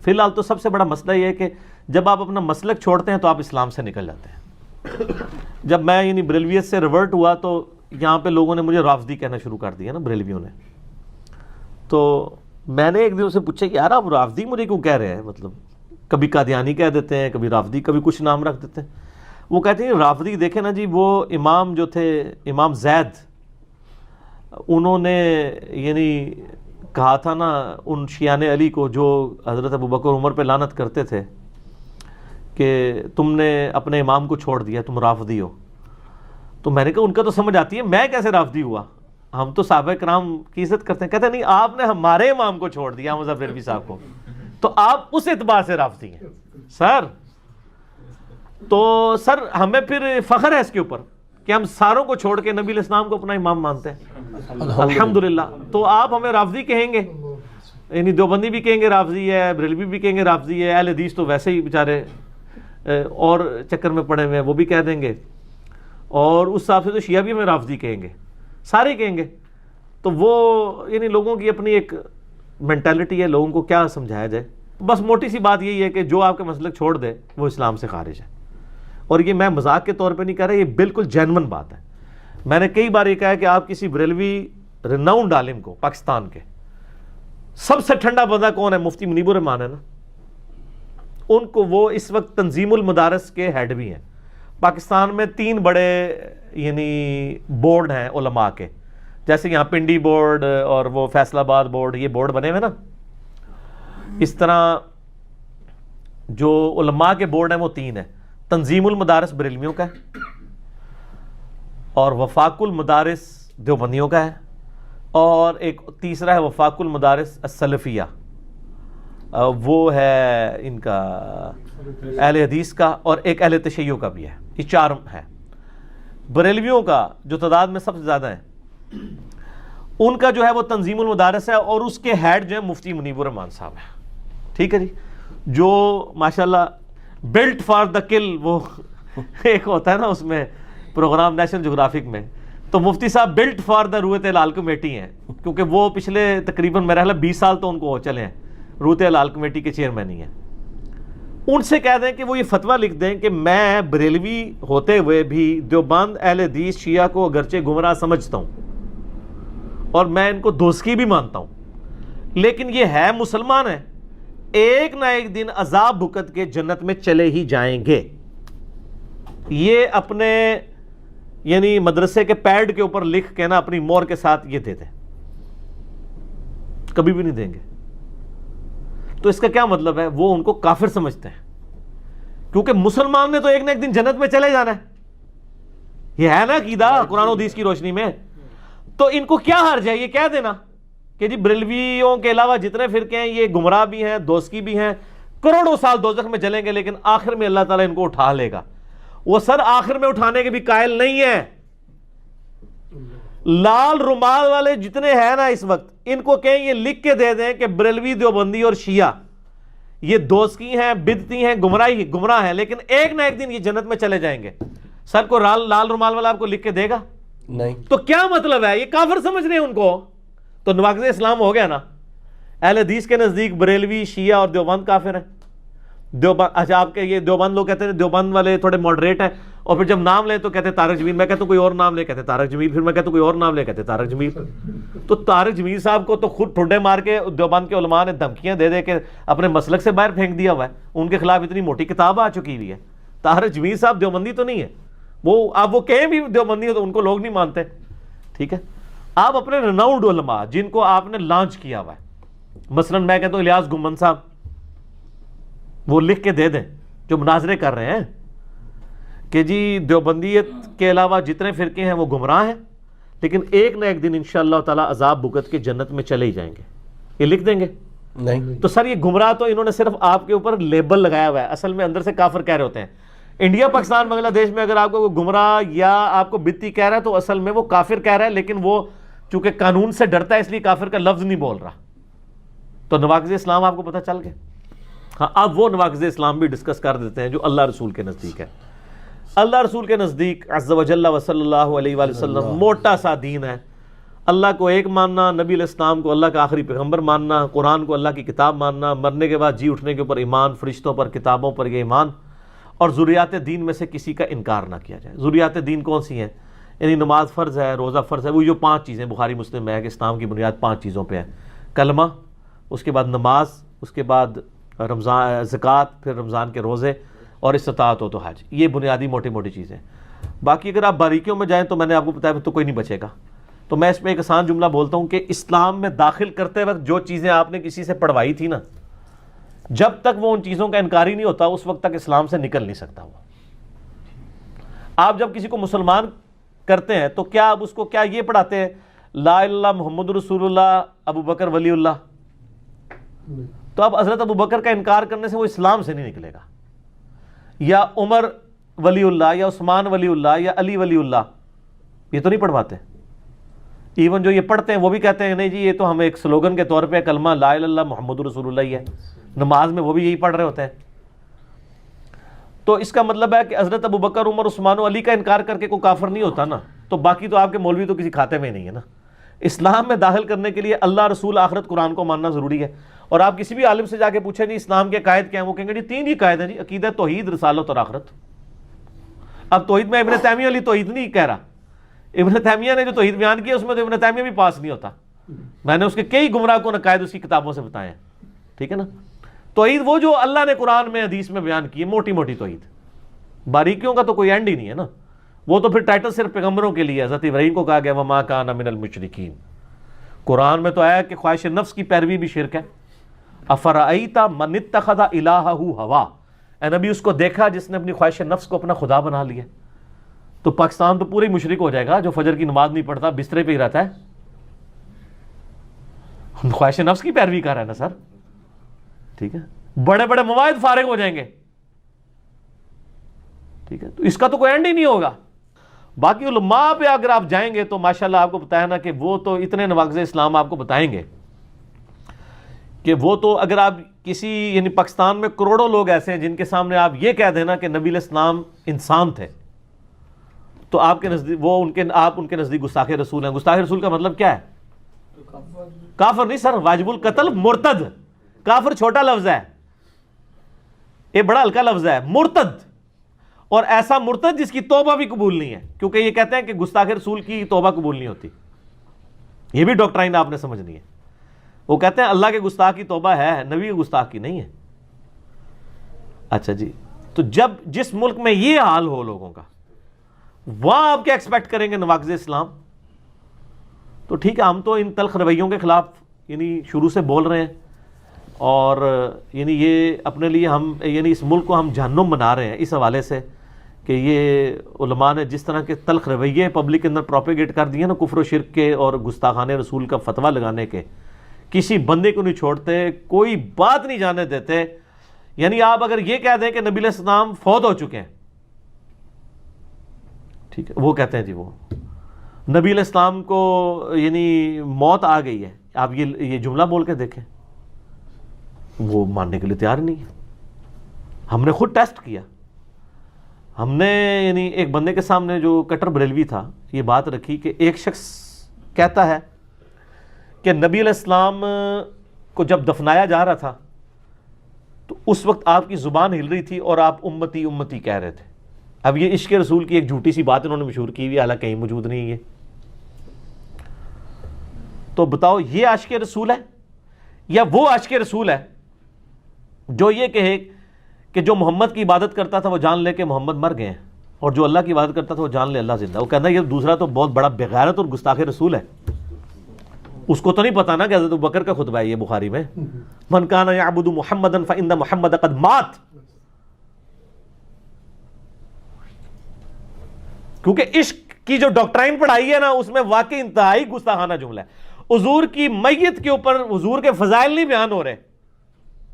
فی الحال تو سب سے بڑا مسئلہ یہ ہے کہ جب آپ اپنا مسلک چھوڑتے ہیں تو آپ اسلام سے نکل جاتے ہیں. جب میں یعنی بریلویت سے ریورٹ ہوا تو یہاں پہ لوگوں نے مجھے رافضی کہنا شروع کر دیا نا، بریلویوں نے. تو میں نے ایک دن سے پوچھا کہ یار آپ رافضی مجھے کیوں کہہ رہے ہیں، مطلب کبھی قادیانی کہہ دیتے ہیں، کبھی رافضی، کبھی کچھ نام رکھ دیتے ہیں. وہ کہتے ہیں رافضی دیکھیں نا جی، وہ امام جو تھے امام زید، انہوں نے یعنی کہا تھا نا ان شیعان علی کو جو حضرت ابوبکر عمر پہ لعنت کرتے تھے کہ تم نے اپنے امام کو چھوڑ دیا، تم رافضی ہو. تو میں نے کہا ان کا تو سمجھ آتی ہے، میں کیسے رافضی ہوا، ہم تو صحابہ کرام کی عزت کرتے ہیں. کہتے نہیں، آپ نے ہمارے امام کو چھوڑ دیا مظفر بریلوی صاحب کو، تو آپ اس اعتبار سے رافضی ہیں. سر تو سر ہمیں پھر فخر ہے اس کے اوپر کہ ہم ساروں کو چھوڑ کے نبی علیہ السلام کو اپنا امام مانتے ہیں الحمدللہ. تو آپ ہمیں رافضی کہیں گے، یعنی دیوبندی بھی کہیں گے رافضی ہے، بریلوی بھی کہیں گے رافضی ہے، اہل حدیث تو ویسے ہی بیچارے اور چکر میں پڑے ہوئے ہیں، وہ بھی کہہ دیں گے. اور اس حساب سے تو شیعہ بھی ہمیں رافضی کہیں گے، سارے کہیں گے. تو وہ یعنی لوگوں کی اپنی ایک مینٹالٹی ہے، لوگوں کو کیا سمجھایا جائے. بس موٹی سی بات یہی ہے کہ جو آپ کا مسلک چھوڑ دے وہ اسلام سے خارج ہے. اور یہ میں مذاق کے طور پہ نہیں کہہ رہا، یہ بالکل جینون بات ہے. میں نے کئی بار یہ کہا ہے کہ آپ کسی بریلوی ریناؤنڈ عالم کو، پاکستان کے سب سے ٹھنڈا بندہ کون ہے، مفتی منیب الرحمان ہے نا، ان کو وہ اس وقت تنظیم المدارس کے ہیڈ بھی ہیں. پاکستان میں 3 بڑے یعنی بورڈ ہیں علماء کے، جیسے یہاں پنڈی بورڈ اور وہ فیصل آباد بورڈ، یہ بورڈ بنے ہوئے نا، اس طرح جو علماء کے بورڈ ہیں وہ 3 ہیں. تنظیم المدارس بریلویوں کا ہے، اور وفاق المدارس دیوبندیوں کا ہے، اور ایک تیسرا ہے وفاق المدارس السلفیہ، وہ ہے ان کا اہل حدیث کا، اور ایک اہل تشیع کا بھی ہے. یہ 4 ہے. بریلویوں کا جو تعداد میں سب سے زیادہ ہے، ان کا جو ہے وہ تنظیم المدارس ہے، اور اس کے ہیڈ جو ہے مفتی منیب الرحمان صاحب ہے. ٹھیک ہے جی، جو ماشاءاللہ بلٹ فار دا کل، وہ ایک ہوتا ہے نا اس میں پروگرام نیشنل جغرافک میں، تو مفتی صاحب بلٹ فار دا رویت ہلال کمیٹی ہیں، کیونکہ وہ پچھلے تقریباً میرا خیال 20 سال تو ان کو ہو چلے ہیں رویت ہلال کمیٹی کے چیئرمین ہی ہیں. ان سے کہہ دیں کہ وہ یہ فتویٰ لکھ دیں کہ میں بریلوی ہوتے ہوئے بھی دیوبند اہل حدیث شیعہ کو اگرچہ گمراہ سمجھتا ہوں اور میں ان کو دوستی بھی مانتا ہوں، لیکن یہ ہے مسلمان ہیں، ایک نہ ایک دن عذاب بھگت کے جنت میں چلے ہی جائیں گے. یہ اپنے یعنی مدرسے کے پیڈ کے اوپر لکھ کے نا اپنی مور کے ساتھ یہ دے دیں، کبھی بھی نہیں دیں گے. تو اس کا کیا مطلب ہے، وہ ان کو کافر سمجھتے ہیں، کیونکہ مسلمان نے تو ایک نہ ایک دن جنت میں چلے جانا ہے. یہ ہے نا عقیدہ قرآن و حدیث کی روشنی میں. تو ان کو کیا حرج ہے یہ کہہ دینا کہ جی بریلویوں کے علاوہ جتنے فرقے ہیں یہ گمراہ بھی ہیں، دوستی بھی ہیں، کروڑوں سال دوزخ میں جلیں گے، لیکن آخر میں اللہ تعالیٰ ان کو اٹھا لے گا. وہ سر آخر میں اٹھانے کے بھی قائل نہیں ہیں. لال رومال والے جتنے ہیں نا اس وقت، ان کو کہیں یہ لکھ کے دے دیں کہ بریلوی دیوبندی اور شیعہ یہ دوستی ہیں، بدتی ہیں، گمراہ ہیں، لیکن ایک نہ ایک دن یہ جنت میں چلے جائیں گے. سر کو لال رومال والا آپ کو لکھ کے دے گا؟ نہیں. تو کیا مطلب ہے، یہ کافر سمجھ رہے ہیں ان کو. تو نواقض اسلام ہو گیا نا. اہل حدیث کے نزدیک بریلوی، شیعہ اور دیوبند کافر ہیں. دیوبند، اچھا آپ کے یہ دیوبند لوگ کہتے ہیں دیوبند والے تھوڑے ماڈریٹ ہیں، اور پھر جب نام لیں تو کہتے ہیں طارق جمیل. میں کہتا ہوں کوئی اور نام لے، کہتے ہیں طارق جمیل. پھر میں کہتا ہوں کوئی اور نام لے، کہتے ہیں طارق جمیل. تو طارق جمیل صاحب کو تو خود ٹھڈے مار کے دیوبند کے علماء نے دھمکیاں دے دے کے اپنے مسلک سے باہر پھینک دیا ہوا ہے. ان کے خلاف اتنی موٹی کتاب آ چکی ہوئی ہے. طارق جمیل صاحب دیوبندی تو نہیں ہے، وہ آپ وہ کہیں بھی دیوبندی ہو تو ان کو لوگ نہیں مانتے. ٹھیک ہے، آپ اپنے ریناؤنڈ علماء جن کو آپ نے لانچ کیا ہوا ہے، مثلا میں کہتا ہوں الیاس گمن صاحب، وہ لکھ کے دے دیں جو مناظرے کر رہے ہیں کہ جی دیوبندیت کے علاوہ جتنے فرقے ہیں وہ گمراہ ہیں، لیکن ایک نہ ایک دن انشاءاللہ تعالی عذاب بھگت کے جنت میں چلے ہی جائیں گے. یہ لکھ دیں گے؟ نہیں. تو سر یہ گمراہ تو انہوں نے صرف آپ کے اوپر لیبل لگایا ہوا ہے، اصل میں اندر سے کافر کہہ رہے ہوتے ہیں. انڈیا، پاکستان، بنگلہ دیش میں اگر آپ کو گمراہ یا آپ کو بدتی کہہ رہا ہے تو اصل میں وہ کافر کہہ رہا ہے، لیکن وہ چونکہ قانون سے ڈرتا ہے اس لیے کافر کا لفظ نہیں بول رہا. تو نواقض اسلام آپ کو پتہ چل گیا. ہاں، اب وہ نواقض اسلام بھی ڈسکس کر دیتے ہیں جو اللہ رسول کے نزدیک ہے. اللہ رسول کے نزدیک عز و جل و صلی اللہ علیہ وآلہ وسلم موٹا سا دین ہے. اللہ کو ایک ماننا، نبی علیہ السلام کو اللہ کا آخری پیغمبر ماننا، قرآن کو اللہ کی کتاب ماننا، مرنے کے بعد جی اٹھنے کے اوپر ایمان، فرشتوں پر، کتابوں پر یہ ایمان، اور ضروریات دین میں سے کسی کا انکار نہ کیا جائے۔ ضروریات دین کون سی ہیں؟ یعنی نماز فرض ہے، روزہ فرض ہے، وہ جو 5 چیزیں بخاری مسلم میں ہے کہ اسلام کی بنیاد 5 چیزوں پہ ہے، کلمہ، اس کے بعد نماز، اس کے بعد رمضان زکوٰۃ، پھر رمضان کے روزے، اور استطاعت ہو تو حج۔ یہ بنیادی موٹی موٹی چیزیں۔ باقی اگر آپ باریکیوں میں جائیں تو میں نے آپ کو بتایا تو کوئی نہیں بچے گا۔ تو میں اس میں ایک آسان جملہ بولتا ہوں کہ اسلام میں داخل کرتے وقت جو چیزیں آپ نے کسی سے پڑھوائی تھی نا، جب تک وہ ان چیزوں کا انکاری نہیں ہوتا اس وقت تک اسلام سے نکل نہیں سکتا وہ۔ آپ جب کسی کو مسلمان کرتے ہیں تو کیا آپ اس کو کیا یہ پڑھاتے ہیں لا الہ الا اللہ محمد رسول اللہ ابو بکر ولی اللہ؟ تو اب حضرت ابو بکر کا انکار کرنے سے وہ اسلام سے نہیں نکلے گا، یا عمر ولی اللہ، یا عثمان ولی اللہ، یا علی ولی اللہ، یہ تو نہیں پڑھواتے۔ ایون جو یہ پڑھتے ہیں وہ بھی کہتے ہیں نہیں جی یہ تو ہم ایک سلوگن کے طور پہ کلمہ لا الہ الا اللہ محمد رسول اللہ ہی ہے، نماز میں وہ بھی یہی پڑھ رہے ہوتے ہیں۔ تو اس کا مطلب ہے کہ حضرت ابو بکر، عمر، عثمان و علی کا انکار کر کے کوئی کافر نہیں ہوتا نا، تو باقی تو آپ کے مولوی تو کسی کھاتے میں نہیں ہے نا۔ اسلام میں داخل کرنے کے لیے اللہ، رسول، آخرت، قرآن کو ماننا ضروری ہے۔ اور آپ کسی بھی عالم سے جا کے پوچھیں جی اسلام کے قائد کیا ہیں، وہ کہیں گے جی 3 ہی قائد ہیں جی، عقیدہ، توحید، رسالت اور آخرت۔ اب توحید میں ابن تیمیہ علی توحید نہیں کہہ رہا، ابن تیمیہ نے جو توحید بیان کیا اس میں تو ابن تیمیہ بھی پاس نہیں ہوتا، میں نے اس کے کئی گمراہ کن عقائد اس کی کتابوں سے بتائے ہیں، ٹھیک ہے نا۔ توحید وہ جو اللہ نے قرآن میں، حدیث میں بیان کی ہے، موٹی موٹی توحید، باریکیوں کا تو کوئی اینڈ ہی نہیں ہے نا۔ وہ تو پھر ٹائٹل صرف پیغمبروں کے لیے، حضرت ابراہیم کو کہا گیا وما کان من المشرکین۔ قرآن میں تو آیا کہ خواہش نفس کی پیروی بھی شرک ہے۔ افرأیت من اتخذ الہہ ہوا، اے نبی اس کو دیکھا جس نے اپنی خواہش نفس کو اپنا خدا بنا لیا۔ تو پاکستان تو پورا ہی مشرک ہو جائے گا جو فجر کی نماز نہیں پڑھتا، بسترے پہ ہی رہتا ہے، خواہش نفس کی پیروی کر رہا ہے نا سر، ٹھیک ہے۔ بڑے بڑے مواعظ فارغ ہو جائیں گے، ٹھیک ہے، تو اس کا تو کوئی اینڈ ہی نہیں ہوگا۔ باقی علماء پہ اگر آپ جائیں گے تو ماشاءاللہ آپ کو بتایا نا کہ وہ تو اتنے نواقض اسلام آپ کو بتائیں گے کہ وہ تو اگر آپ کسی، یعنی پاکستان میں کروڑوں لوگ ایسے ہیں جن کے سامنے آپ یہ کہہ دینا کہ نبی علیہ السلام انسان تھے تو آپ کے نزدیک وہ آپ ان کے نزدیک گستاخ رسول ہیں۔ گستاخ رسول کا مطلب کیا ہے؟ کافر نہیں سر، واجب القتل، مرتد۔ کافر چھوٹا لفظ ہے، یہ بڑا ہلکا لفظ ہے، مرتد، اور ایسا مرتد جس کی توبہ بھی قبول نہیں ہے، کیونکہ یہ کہتے ہیں کہ گستاخ رسول کی توبہ قبول نہیں ہوتی۔ یہ بھی ڈاکٹرائن آپ نے سمجھنی ہے۔ وہ کہتے ہیں اللہ کے گستاخ کی توبہ ہے، نبی کے گستاخ کی نہیں ہے۔ اچھا جی، تو جب جس ملک میں یہ حال ہو لوگوں کا، وہاں آپ کیا ایکسپیکٹ کریں گے نواقض اسلام؟ تو ٹھیک ہے، ہم تو ان تلخ رویوں کے خلاف یعنی شروع سے بول رہے ہیں، اور یعنی یہ اپنے لیے ہم یعنی اس ملک کو ہم جہنم بنا رہے ہیں اس حوالے سے کہ یہ علماء نے جس طرح کے تلخ رویے پبلک کے اندر پروپیگیٹ کر دیے نا، کفر و شرک کے اور گستاخانہ رسول کا فتویٰ لگانے کے، کسی بندے کو نہیں چھوڑتے، کوئی بات نہیں جانے دیتے۔ یعنی آپ اگر یہ کہہ دیں کہ نبی علیہ السلام فوت ہو چکے ہیں، ٹھیک ہے، وہ کہتے ہیں جی وہ نبی علیہ السلام کو یعنی موت آ گئی ہے، آپ یہ جملہ بول کے دیکھیں، وہ ماننے کے لیے تیار نہیں ہے۔ ہم نے خود ٹیسٹ کیا، ہم نے یعنی ایک بندے کے سامنے جو کٹر بریلوی تھا یہ بات رکھی کہ ایک شخص کہتا ہے کہ نبی علیہ السلام کو جب دفنایا جا رہا تھا تو اس وقت آپ کی زبان ہل رہی تھی اور آپ امتی امتی کہہ رہے تھے۔ اب یہ عشق رسول کی ایک جھوٹی سی بات انہوں نے مشہور کی ہوئی، حالانکہ کہیں موجود نہیں ہے۔ تو بتاؤ یہ عاشق رسول ہے یا وہ عاشق رسول ہے جو یہ کہے کہ جو محمد کی عبادت کرتا تھا وہ جان لے کہ محمد مر گئے ہیں، اور جو اللہ کی عبادت کرتا تھا وہ جان لے اللہ زندہ ہے؟ وہ کہنا یہ دوسرا تو بہت بڑا بغیرت اور گستاخ رسول ہے۔ اس کو تو نہیں پتا نا کہ حضرت ابوبکر کا خطبہ ہے یہ بخاری میں، من کان یعبد محمدا فإن محمد قد مات، کیونکہ عشق کی جو ڈاکٹرائن پڑھائی ہے نا اس میں واقعی انتہائی گستاخانہ جملہ ہے۔ حضور کی میت کے اوپر حضور کے فضائل نہیں بیان ہو رہے،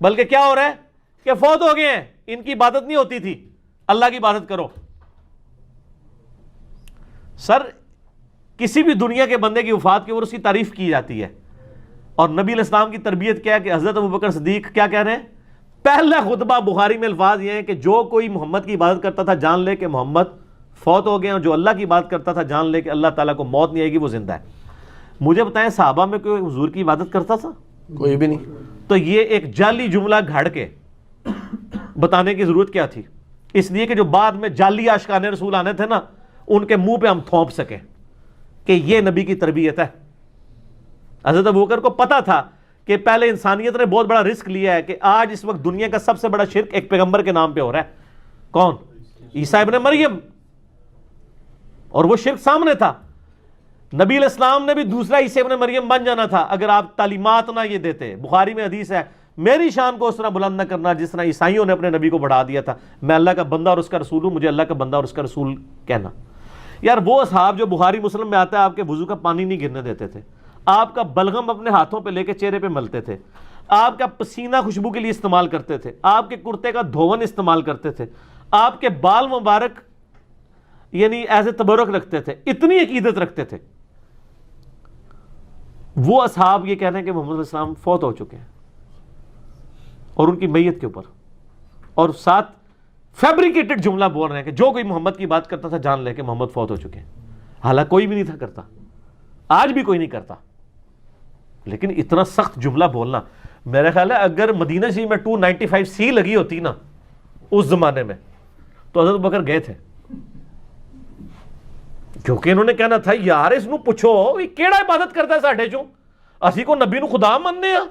بلکہ کیا ہو رہا ہے کہ فوت ہو گئے ہیں، ان کی عبادت نہیں ہوتی تھی، اللہ کی عبادت کرو۔ سر کسی بھی دنیا کے بندے کی وفات کے اوپر اس کی تعریف کی جاتی ہے، اور نبی علیہ السلام کی تربیت کیا ہے کہ حضرت ابوبکر صدیق کیا کہہ رہے ہیں؟ پہلا خطبہ بخاری میں الفاظ یہ ہیں کہ جو کوئی محمد کی عبادت کرتا تھا جان لے کہ محمد فوت ہو گئے، اور جو اللہ کی عبادت کرتا تھا جان لے کہ اللہ تعالیٰ کو موت نہیں آئے گی، وہ زندہ ہے۔ مجھے بتائیں صحابہ میں کوئی حضور کی عبادت کرتا تھا؟ کوئی بھی نہیں. تو یہ ایک جعلی جملہ گھڑ کے بتانے کی ضرورت کیا تھی؟ اس لیے کہ جو بعد میں جعلی عاشقان رسول آنے تھے نا، ان کے منہ پہ ہم تھوپ سکیں کہ یہ نبی کی تربیت ہے. حضرت ابوبکر کو پتا تھا کہ پہلے انسانیت نے بہت بڑا رسک لیا ہے کہ آج اس وقت دنیا کا سب سے بڑا شرک ایک پیغمبر کے نام پہ ہو رہا ہے. کون؟ عیسیٰ ابن مریم. اور وہ شرک سامنے تھا. نبی علیہ السلام نے بھی دوسرا عیسیٰ ابن مریم بن جانا تھا اگر آپ تعلیمات نہ یہ دیتے. بخاری میں حدیث ہے، میری شان کو اس طرح بلند نہ کرنا جس طرح عیسائیوں نے اپنے نبی کو بڑھا دیا تھا. میں اللہ کا بندہ اور اس کا رسول ہوں، مجھے اللہ کا بندہ اور اس کا رسول کہنا. یار وہ اصحاب جو بخاری مسلم میں آتا ہے آپ کے وضو کا پانی نہیں گرنے دیتے تھے، آپ کا بلغم اپنے ہاتھوں پہ لے کے چہرے پہ ملتے تھے، آپ کا پسینہ خوشبو کے لیے استعمال کرتے تھے، آپ کے کرتے کا دھون استعمال کرتے تھے، آپ کے بال مبارک یعنی ایز اے تبرک رکھتے تھے، اتنی عقیدت رکھتے تھے. وہ اصحاب یہ کہہ رہے ہیں کہ محمد علیہ السلام فوت ہو چکے ہیں اور ان کی میت کے اوپر، اور ساتھ فیبریکیٹڈ جملہ بول رہے ہیں کہ جو کوئی محمد کی بات کرتا تھا جان لے کہ محمد فوت ہو چکے ہیں. حالانکہ کوئی بھی نہیں تھا کرتا، آج بھی کوئی نہیں کرتا. لیکن اتنا سخت جملہ بولنا، میرا خیال ہے اگر مدینہ شریف میں 295C لگی ہوتی نا اس زمانے میں تو حضرت بکر گئے تھے، کیونکہ انہوں نے کہنا تھا یار اس نو پوچھو یہ کیڑا عبادت کرتا ہے ساڈے چوں، اسی کو نبی نو خدا مننے ہاں.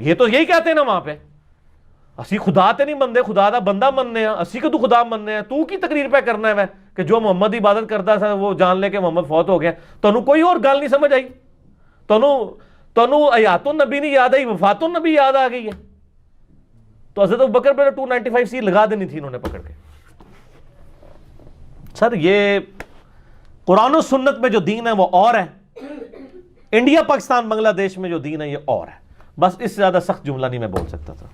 یہ تو یہی کہتے ہیں نا وہاں پہ، اسی خدا تے نہیں منتے، خدا دا بندہ مننے ہاں، اسی کو تو خدا مننے ہاں. تو کی تقریر پہ کرنا ہے کہ جو محمد عبادت کرتا تھا وہ جان لے کہ محمد فوت ہو گیا. تانوں کوئی اور گل نہیں سمجھ آئی؟ تانوں حیات النبی نہیں یاد آئی، وفات النبی یاد آ گئی ہے؟ تو حضرت ابوبکر پہ 295C لگا دینی تھی انہوں نے پکڑ کے. سر یہ قرآن و سنت میں جو دین ہے وہ اور ہے، انڈیا پاکستان بنگلہ دیش میں جو دین ہے یہ اور ہے. بس اس سے زیادہ سخت جملہ نہیں میں بول سکتا تھا.